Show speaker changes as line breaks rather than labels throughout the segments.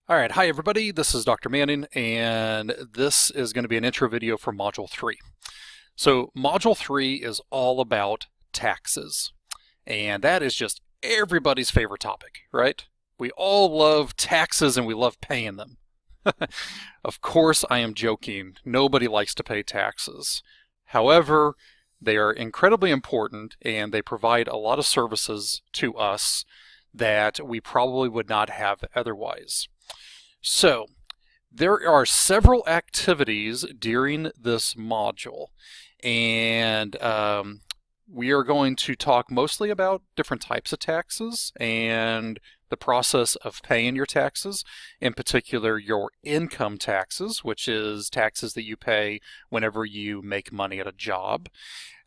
All right, hi everybody, this is Dr. Manning, and this is going to be an intro video for Module 3. So Module 3 is all about taxes, and that is just everybody's favorite topic, right? We all love taxes and we love paying them. Of course, I am joking. Nobody likes to pay taxes. However, they are incredibly important and they provide a lot of services to us that we probably would not have otherwise. So, there are several activities during this module, and we are going to talk mostly about different types of taxes and the process of paying your taxes, in particular your income taxes, which is taxes that you pay whenever you make money at a job.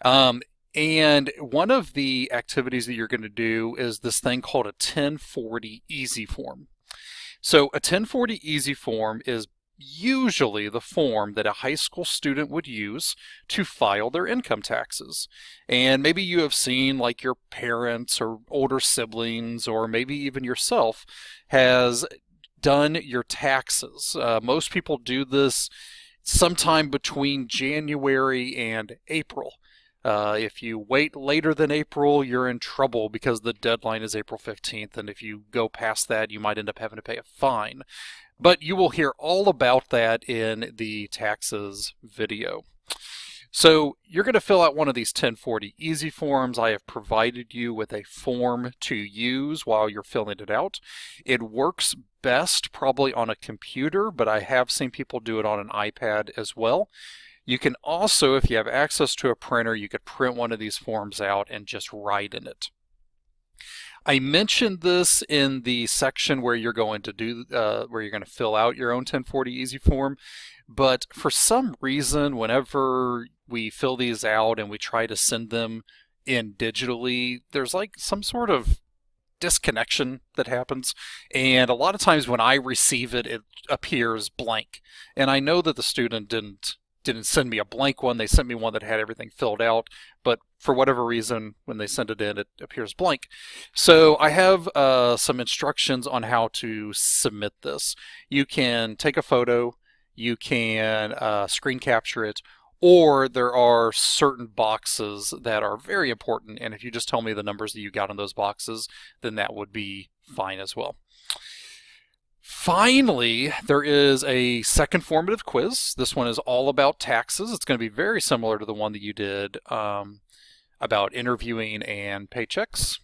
And one of the activities that you're going to do is this thing called a 1040 Easy Form. So a 1040 Easy Form is usually the form that a high school student would use to file their income taxes. And maybe you have seen like your parents or older siblings or maybe even yourself has done your taxes. Most people do this sometime between January and April. If you wait later than April, you're in trouble because the deadline is April 15th, and if you go past that, you might end up having to pay a fine. But you will hear all about that in the taxes video. So you're going to fill out one of these 1040 Easy Forms. I have provided you with a form to use while you're filling it out. It works best probably on a computer, but I have seen people do it on an iPad as well. You can also, if you have access to a printer, you could print one of these forms out and just write in it. I mentioned this in the section where you're going to fill out your own 1040 Easy Form, but for some reason, whenever we fill these out and we try to send them in digitally, there's like some sort of disconnection that happens, and a lot of times when I receive it, it appears blank. And I know that the student didn't send me a blank one. They sent me one that had everything filled out, but for whatever reason, when they send it in, it appears blank. So I have some instructions on how to submit this. You can take a photo, you can screen capture it, or there are certain boxes that are very important, and if you just tell me the numbers that you got on those boxes, then that would be fine as well. Finally, there is a second formative quiz. This one is all about taxes. It's going to be very similar to the one that you did about interviewing and paychecks.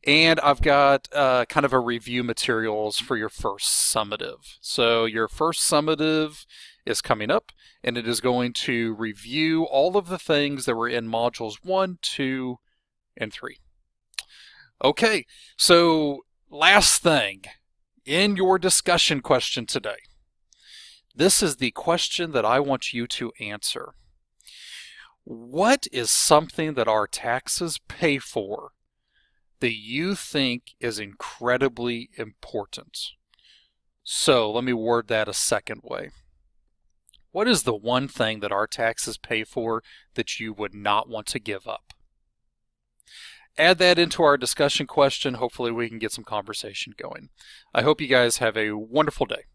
And I've got kind of a review materials for your first summative. So your first summative is coming up, and it is going to review all of the things that were in modules 1, 2, and 3. Okay, so last thing. In your discussion question today, this is the question that I want you to answer. What is something that our taxes pay for that you think is incredibly important? So let me word that a second way. What is the one thing that our taxes pay for that you would not want to give up? Add that into our discussion question. Hopefully we can get some conversation going. I hope you guys have a wonderful day.